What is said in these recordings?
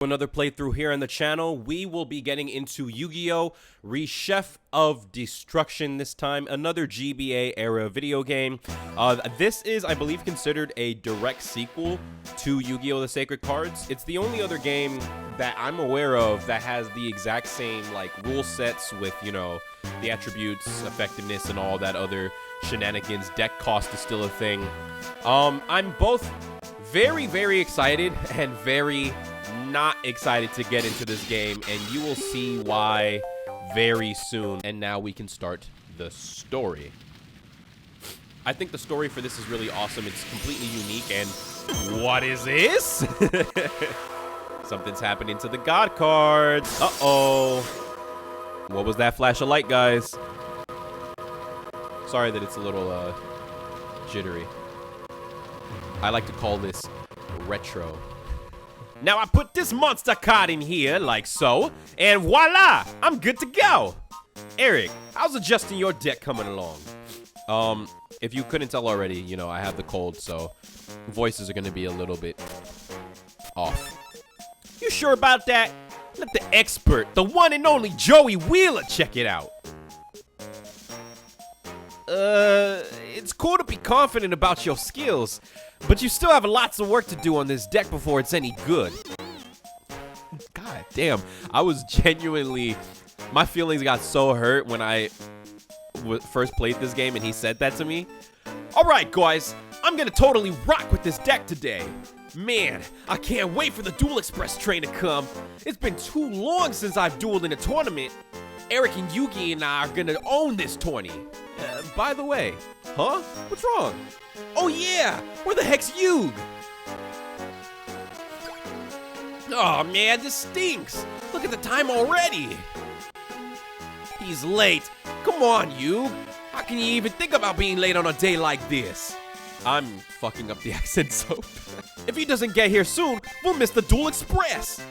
Another playthrough here on the channel. We will be getting into Yu-Gi-Oh! Rechef of Destruction this time, another GBA era video game. This is, I believe, considered a direct sequel to Yu-Gi-Oh! The Sacred Cards. It's the only other game that I'm aware of that has the exact same like rule sets with, you know, the attributes, effectiveness, and all that other shenanigans. Deck cost is still a thing. I'm both very, very excited and very not excited to get into this game, and you will see why very soon. And now we can start the story. I think the story for this is really awesome. It's completely unique. And what is this? Something's happening to the god cards. Uh-oh. What was that flash of light, guys? Sorry that it's a little jittery. I like to call this retro. Now I put this monster card in here like so, and voila, I'm good to go. Eric, how's adjusting your deck coming along? If you couldn't tell already, you know, I have the cold, so voices are gonna be a little bit off. You sure about that? Let the expert, the one and only Joey Wheeler, check it out. It's cool to be confident about your skills, but you still have lots of work to do on this deck before it's any good. God damn, I was genuinely, my feelings got so hurt when I first played this game and he said that to me. All right, guys, I'm gonna totally rock with this deck today. Man, I can't wait for the Duel Express train to come. It's been too long since I've dueled in a tournament. Eric and Yugi and I are gonna own this tourney. By the way, huh? What's wrong? Oh yeah, where the heck's Yug? Oh man, this stinks. Look at the time already. He's late. Come on, Yug. How can you even think about being late on a day like this? I'm fucking up the accent, so if he doesn't get here soon, we'll miss the Duel Express.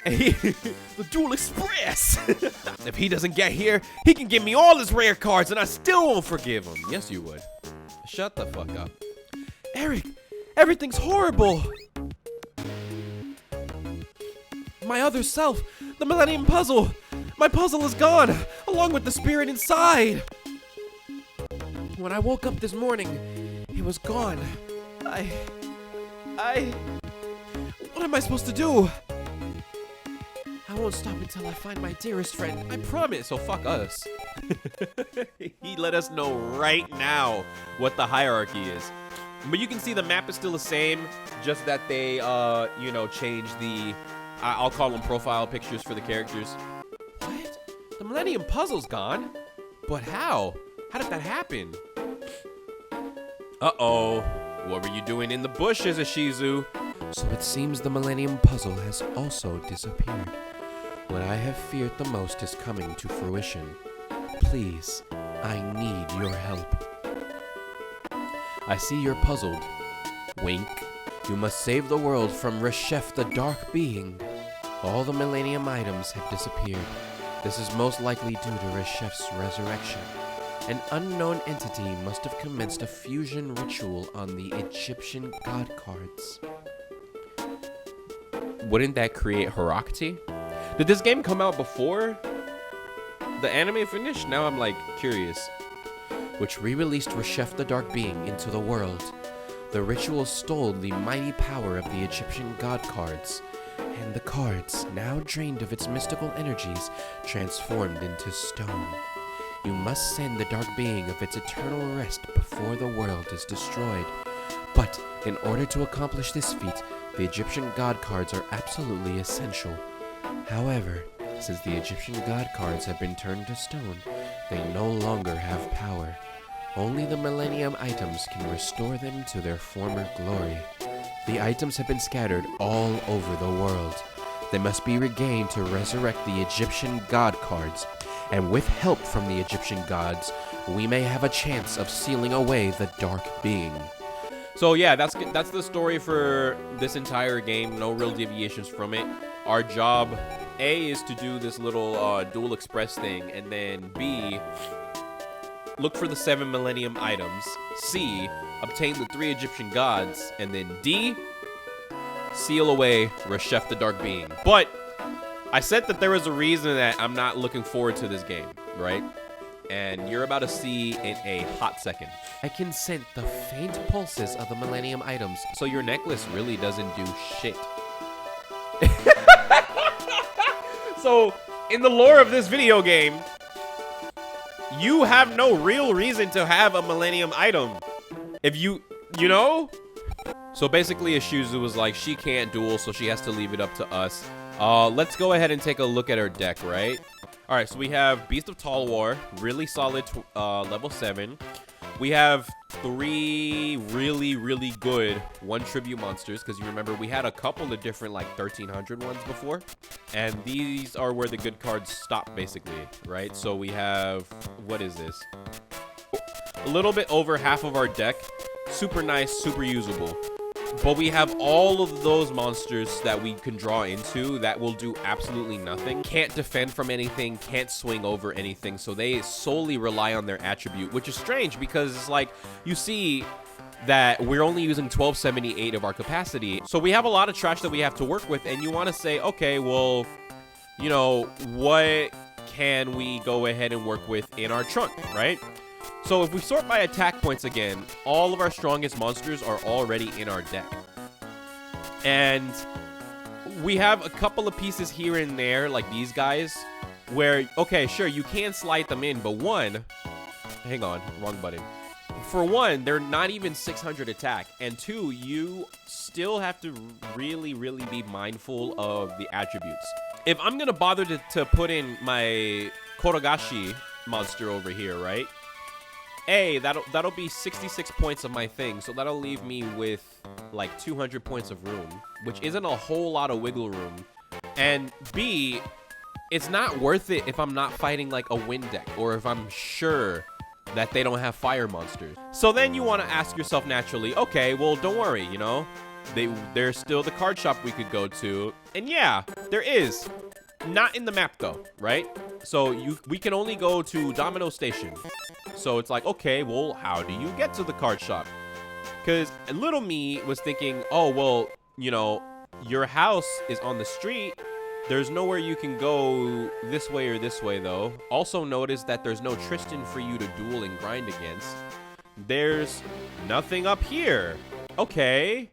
The Duel Express. If he doesn't get here, he can give me all his rare cards and I still won't forgive him. Yes, you would. Shut the fuck up. Eric, everything's horrible. My other self, the Millennium Puzzle. My puzzle is gone, along with the spirit inside. When I woke up this morning, it was gone. What am I supposed to do? I won't stop until I find my dearest friend. I promise. So fuck us. He let us know right now what the hierarchy is. But you can see the map is still the same, just that they, you know, changed the, I'll call them profile pictures for the characters. What? The Millennium Puzzle's gone? But how? How did that happen? Uh-oh. What were you doing in the bushes, Ashizu? So it seems the Millennium Puzzle has also disappeared. What I have feared the most is coming to fruition. Please, I need your help. I see you're puzzled. Wink. You must save the world from Rechef the Dark Being. All the Millennium items have disappeared. This is most likely due to Rechef's resurrection. An unknown entity must have commenced a fusion ritual on the Egyptian god cards. Wouldn't that create Herakti? Did this game come out before the anime finished? Now I'm like curious. Which re-released Rechef the Dark Being into the world. The ritual stole the mighty power of the Egyptian god cards, and the cards, now drained of its mystical energies, transformed into stone. You must send the Dark Being of its eternal rest before the world is destroyed. But in order to accomplish this feat, the Egyptian god cards are absolutely essential. However, since the Egyptian god cards have been turned to stone, they no longer have power. Only the Millennium items can restore them to their former glory. The items have been scattered all over the world. They must be regained to resurrect the Egyptian god cards, and with help from the Egyptian gods, we may have a chance of sealing away the Dark Being. So yeah, that's the story for this entire game. No real deviations from it. Our job, A, is to do this little Duel Express thing, and then B, look for the 7 Millennium items. C, obtain the 3 Egyptian gods, and then D, seal away Reshef the Dark Being. But I said that there was a reason that I'm not looking forward to this game, right? And you're about to see in a hot second. I can sense the faint pulses of the Millennium items, so your necklace really doesn't do shit. So, in the lore of this video game, you have no real reason to have a Millennium item. If you know? So basically, Ishizu was like, she can't duel, so she has to leave it up to us. Let's go ahead and take a look at her deck, right? All right, so we have Beast of Tall War, really solid level 7. We have 3 really good 1 tribute monsters, because you remember we had a couple of different like 1300 ones before. And these are where the good cards stop, basically, right? So we have, what is this? A little bit over half of our deck. Super nice, super usable. But we have all of those monsters that we can draw into that will do absolutely nothing. Can't defend from anything, can't swing over anything. So they solely rely on their attribute, which is strange because it's like, you see that we're only using 1278 of our capacity. So we have a lot of trash that we have to work with, and you want to say, okay, well, you know, what can we go ahead and work with in our trunk, right? So if we sort by attack points again, all of our strongest monsters are already in our deck. And we have a couple of pieces here and there, like these guys, where, okay, sure, you can slide them in, but one, hang on, wrong button. For one, they're not even 600 attack, and 2, you still have to really be mindful of the attributes. If I'm gonna bother to put in my Korogashi monster over here, right? That'll be 66 points of my thing, so that'll leave me with like 200 points of room, which isn't a whole lot of wiggle room. And B, it's not worth it if I'm not fighting like a wind deck, or if I'm sure that they don't have fire monsters. So then you want to ask yourself naturally, okay, well, don't worry, you know, there's still the card shop we could go to. And yeah, there is. Not in the map though, right? So we can only go to Domino Station. So it's like, okay, well, how do you get to the card shop? Because little me was thinking, oh, well, you know, your house is on the street. There's nowhere you can go this way or this way, though. Also notice that there's no Tristan for you to duel and grind against. There's nothing up here. Okay,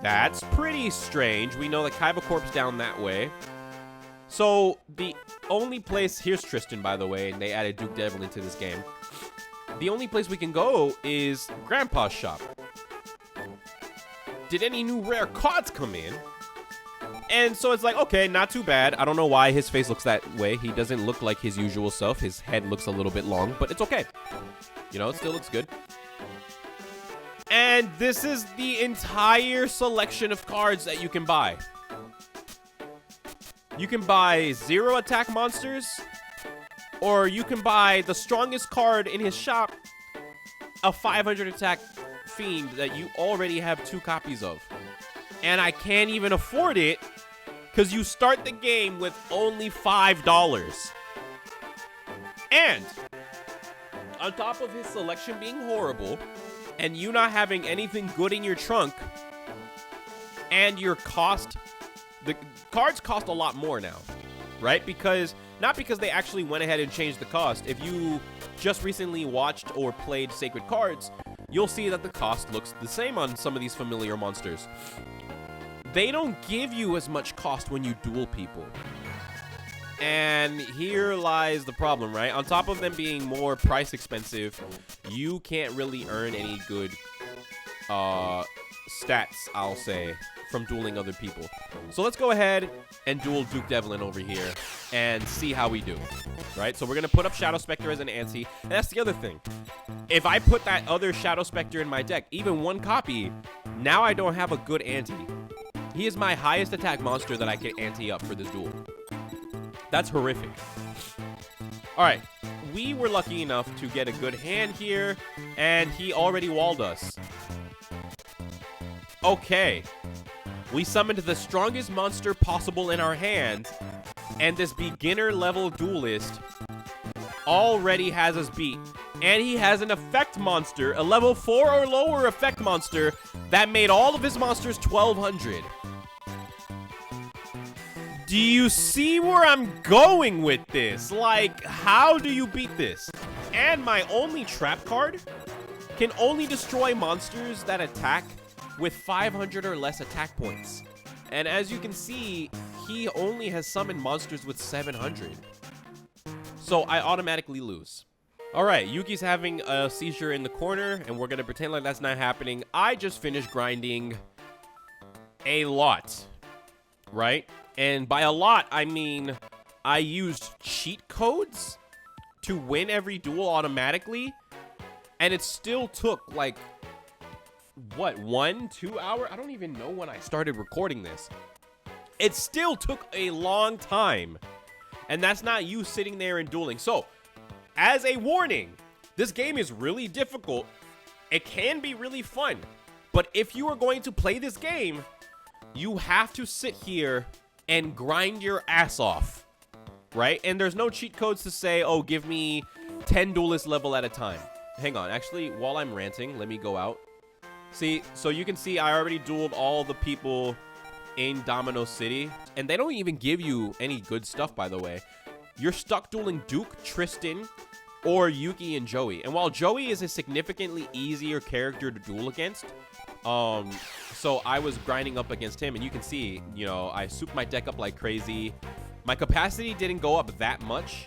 that's pretty strange. We know the Kaiba Corp's down that way. So the only place, here's Tristan, by the way, and they added Duke Devil into this game. The only place we can go is Grandpa's shop. Did any new rare cards come in? And so it's like, okay, not too bad. I don't know why his face looks that way. He doesn't look like his usual self. His head looks a little bit long, but it's okay. You know, it still looks good. And this is the entire selection of cards that you can buy. You can buy 0 attack monsters, or you can buy the strongest card in his shop, a 500 attack fiend that you already have 2 copies of. And I can't even afford it because you start the game with only $5. And on top of his selection being horrible, and you not having anything good in your trunk, and your cost, the cards cost a lot more now, right? Because, not because they actually went ahead and changed the cost. If you just recently watched or played Sacred Cards, you'll see that the cost looks the same on some of these familiar monsters. They don't give you as much cost when you duel people. And here lies the problem, right? On top of them being more price expensive, you can't really earn any good stats, I'll say, from dueling other people. So let's go ahead and duel Duke Devlin over here and see how we do, right? So we're going to put up Shadow Spectre as an ante. And that's the other thing. If I put that other Shadow Spectre in my deck, even 1 copy, now I don't have a good ante. He is my highest attack monster that I can ante up for this duel. That's horrific. All right, we were lucky enough to get a good hand here, and he already walled us. Okay, we summoned the strongest monster possible in our hand, and this beginner level duelist already has us beat. And he has an effect monster, a level 4 or lower effect monster, that made all of his monsters 1200. Do you see where I'm going with this? Like, how do you beat this? And my only trap card can only destroy monsters that attack with 500 or less attack points. And as you can see, he only has summoned monsters with 700. So I automatically lose. All right, Yuki's having a seizure in the corner, and we're going to pretend like that's not happening. I just finished grinding a lot, right? And by a lot, I mean I used cheat codes to win every duel automatically, and it still took like, what, 1-2 hours? I don't even know when I started recording this. It still took a long time, and that's not you sitting there and dueling. So, as a warning, this game is really difficult. It can be really fun, but if you are going to play this game, you have to sit here and grind your ass off, right? And there's no cheat codes to say, oh, give me 10 duelist level at a time. Hang on, actually, while I'm ranting, let me go out. See, so you can see I already dueled all the people in Domino City, and they don't even give you any good stuff, by the way. You're stuck dueling Duke, Tristan, or Yuki and Joey. And while Joey is a significantly easier character to duel against, so I was grinding up against him, and you can see, you know, I souped my deck up like crazy. My capacity didn't go up that much,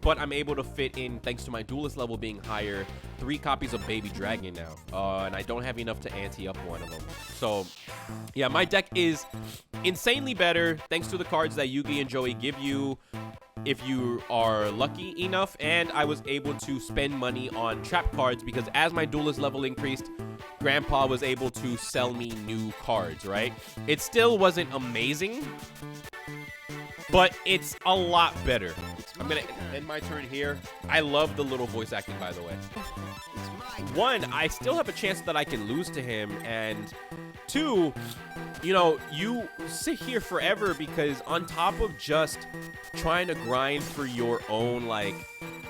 but I'm able to fit in, thanks to my duelist level being higher, 3 copies of Baby Dragon now. And I don't have enough to ante up one of them. So, yeah, my deck is insanely better thanks to the cards that Yugi and Joey give you if you are lucky enough. And I was able to spend money on trap cards because as my duelist level increased, Grandpa was able to sell me new cards, right? It still wasn't amazing, but it's a lot better. I'm gonna end my turn here. I love the little voice acting, by the way. One, I still have a chance that I can lose to him, and 2, you know, you sit here forever because on top of just trying to grind for your own, like,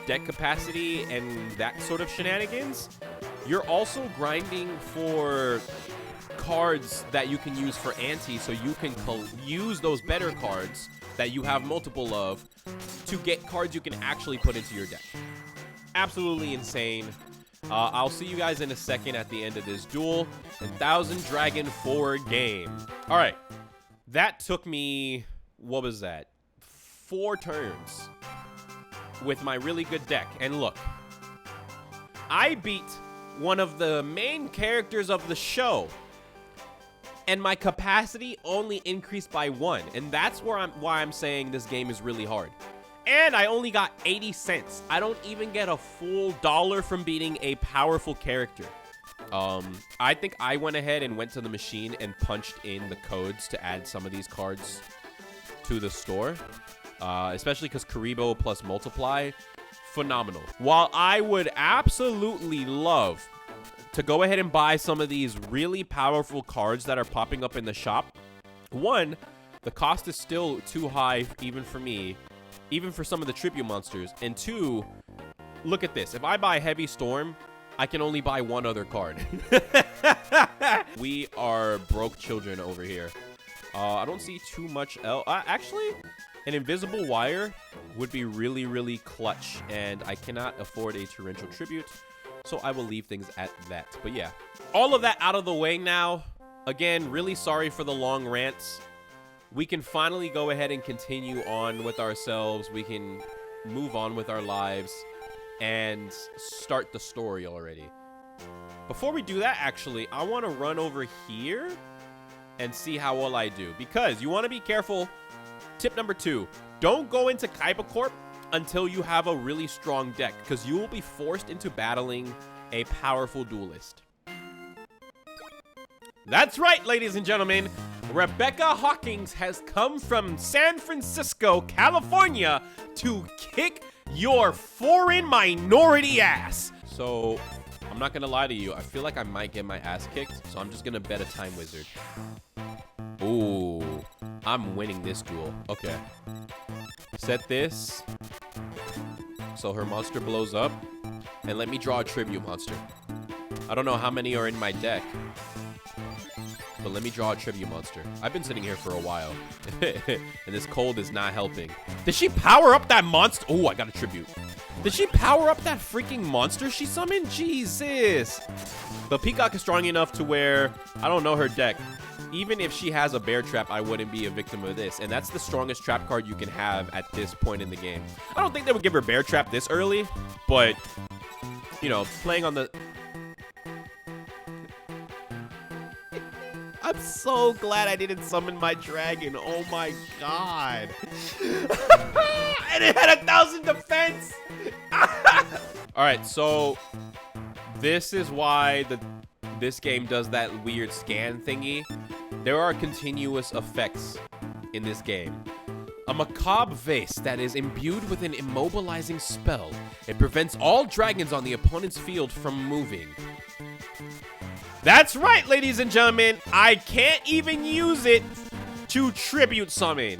deck capacity and that sort of shenanigans, you're also grinding for cards that you can use for ante, so you can use those better cards that you have multiple of to get cards you can actually put into your deck. Absolutely insane. I'll see you guys in a second at the end of this duel. 1,000 Dragon forward game. All right. That took me, what was that? 4 turns with my really good deck. And look, I beat one of the main characters of the show, and my capacity only increased by 1. And that's why I'm saying this game is really hard. And I only got 80 cents. I don't even get a full $1 from beating a powerful character. I think I went ahead and went to the machine and punched in the codes to add some of these cards to the store. Especially because Karibo plus Multiply, phenomenal. While I would absolutely love to go ahead and buy some of these really powerful cards that are popping up in the shop, 1, the cost is still too high even for me, even for some of the tribute monsters. And 2, look at this. If I buy Heavy Storm, I can only buy 1 other card. We are broke children over here. I don't see too much else. Actually, an invisible wire would be really, really clutch, and I cannot afford a torrential tribute, so I will leave things at that. But yeah, all of that out of the way now. Again, really sorry for the long rants. We can finally go ahead and continue on with ourselves. We can move on with our lives and start the story already. Before we do that, actually, I want to run over here and see how well I do, because you want to be careful. Tip number 2, don't go into Kaiba Corp until you have a really strong deck, because you will be forced into battling a powerful duelist. That's right, ladies and gentlemen. Rebecca Hawkins has come from San Francisco, California to kick your foreign minority ass. So, I'm not gonna lie to you. I feel like I might get my ass kicked, so I'm just gonna bet a Time Wizard. Ooh, I'm winning this duel. Okay. Set this so her monster blows up, and let me draw a tribute monster. I don't know how many are in my deck. But let me draw a tribute monster. I've been sitting here for a while. And this cold is not helping. Did she power up that monster? Oh, I got a tribute. Did she power up that freaking monster she summoned? Jesus. But Peacock is strong enough to where I don't know her deck. Even if she has a bear trap, I wouldn't be a victim of this. And that's the strongest trap card you can have at this point in the game. I don't think they would give her bear trap this early, but, you know, playing on the... I'm so glad I didn't summon my dragon. Oh my god. And it had 1,000 defense. All right, so this is why this game does that weird scan thingy. There are continuous effects in this game. A macabre vase that is imbued with an immobilizing spell. It prevents all dragons on the opponent's field from moving. That's right, ladies and gentlemen. I can't even use it to tribute summon.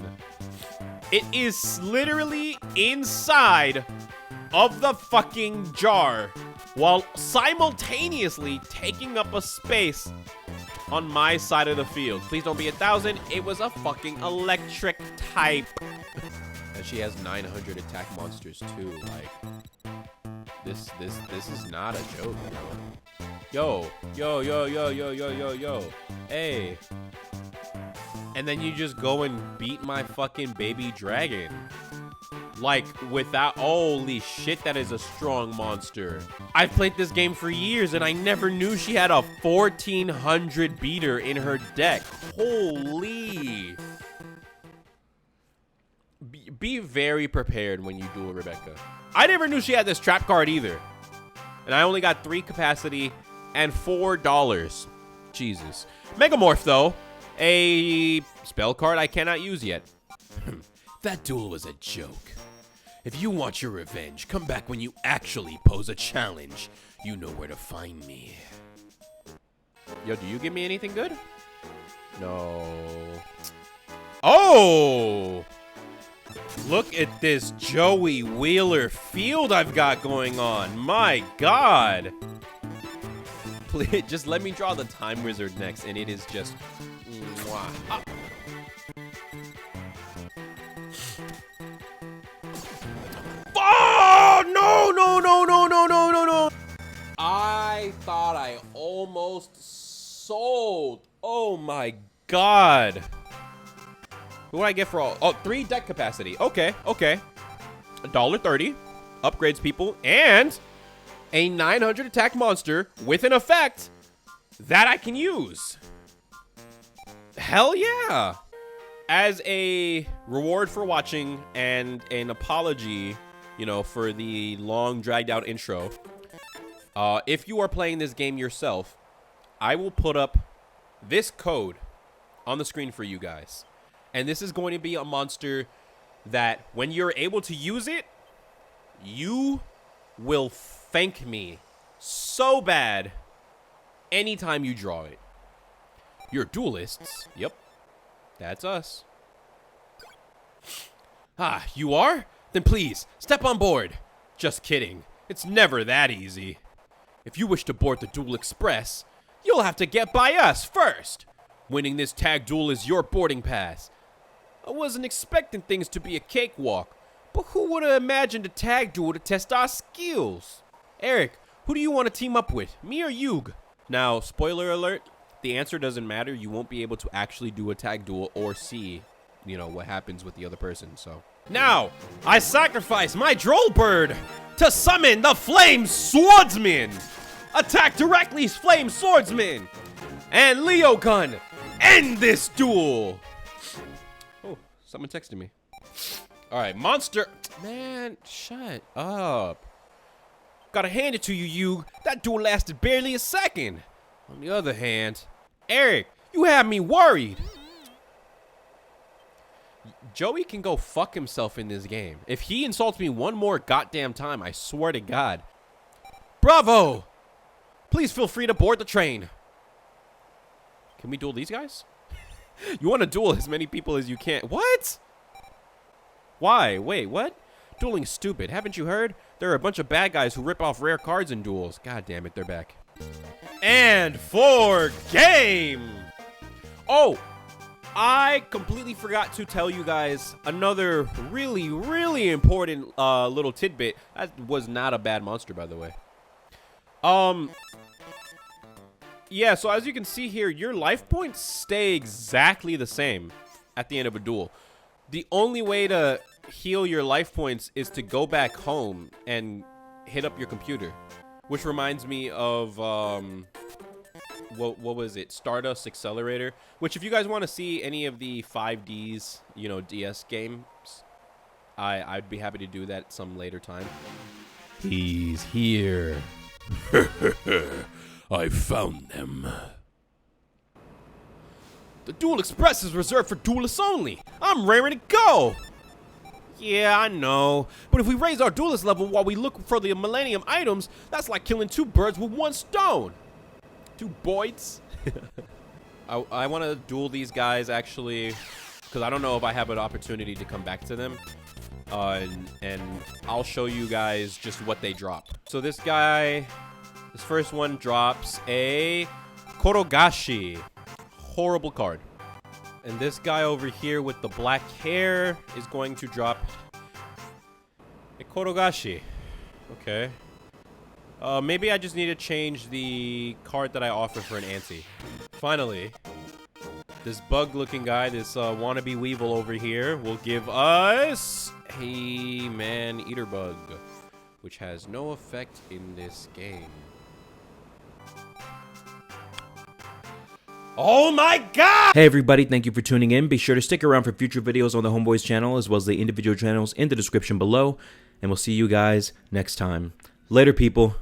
It is literally inside of the fucking jar while simultaneously taking up a space on my side of the field. Please don't be 1,000. It was a fucking electric type. And she has 900 attack monsters too. Like, this is not a joke, bro. Yo. Hey. And then you just go and beat my fucking baby dragon. Like, without... Holy shit, that is a strong monster. I've played this game for years, and I never knew she had a 1,400 beater in her deck. Holy... Be very prepared when you duel Rebecca. I never knew she had this trap card either. And I only got 3 capacity and $4. Jesus. Megamorph, though. A spell card I cannot use yet. That duel was a joke. If you want your revenge, come back when you actually pose a challenge. You know where to find me. Yo, do you give me anything good? No. Oh! Look at this Joey Wheeler field I've got going on. My God. Please, just let me draw the Time Wizard next, and it is just... Mwah. Ah. Oh, no. I thought I almost sold. Oh, my God. What do I get for all? Oh, 3 deck capacity. Okay. $1.30. Upgrades people. And a 900 attack monster with an effect that I can use. Hell yeah. As a reward for watching and an apology, you know, for the long dragged out intro. If you are playing this game yourself, I will put up this code on the screen for you guys. And this is going to be a monster that when you're able to use it, you will thank me so bad anytime you draw it. You're duelists. Yep. That's us. Ah, you are? Then please, step on board. Just kidding. It's never that easy. If you wish to board the Duel Express, you'll have to get by us first. Winning this tag duel is your boarding pass. I wasn't expecting things to be a cakewalk, but who would have imagined a tag duel to test our skills? Eric, who do you want to team up with, me or Yug? Now, spoiler alert, the answer doesn't matter. You won't be able to actually do a tag duel or see, you know, what happens with the other person, so. Now, I sacrifice my Droll Bird to summon the Flame Swordsman. Attack directly, Flame Swordsman. And Leo Gun, end this duel. Oh, someone texted me. All right, monster. Man, shut up. Gotta hand it to you, Yug. That duel lasted barely a second. On the other hand, Eric, you have me worried. Joey can go fuck himself in this game. If he insults me one more goddamn time, I swear to God. Bravo! Please feel free to board the train. Can we duel these guys? You want to duel as many people as you can. What? Why? Wait, what? Dueling's stupid. Haven't you heard? There are a bunch of bad guys who rip off rare cards in duels. God damn it, they're back. And for game! Oh, I completely forgot to tell you guys another really important little tidbit. That was not a bad monster, by the way. Yeah, so as you can see here, your life points stay exactly the same at the end of a duel. The only way to heal your life points is to go back home and hit up your computer. Which reminds me of, what was it? Stardust Accelerator. Which, if you guys want to see any of the 5Ds, you know, DS games, I'd be happy to do that some later time. He's here. I found them. The Duel Express is reserved for duelists only. I'm raring to go. Yeah, I know. But if we raise our duelist level while we look for the Millennium items, that's like killing 2 birds with 1 stone. 2 boys. I want to duel these guys, actually, because I don't know if I have an opportunity to come back to them. And I'll show you guys just what they drop. So this guy, this first one drops a Korogashi. Horrible card. And this guy over here with the black hair is going to drop a Korogashi. Okay. Maybe I just need to change the card that I offer for an ante. Finally, this bug-looking guy, this wannabe Weevil over here, will give us a man-eater bug, which has no effect in this game. Oh my god! Hey everybody, thank you for tuning in. Be sure to stick around for future videos on the Homeboys channel, as well as the individual channels in the description below. And we'll see you guys next time. Later, people.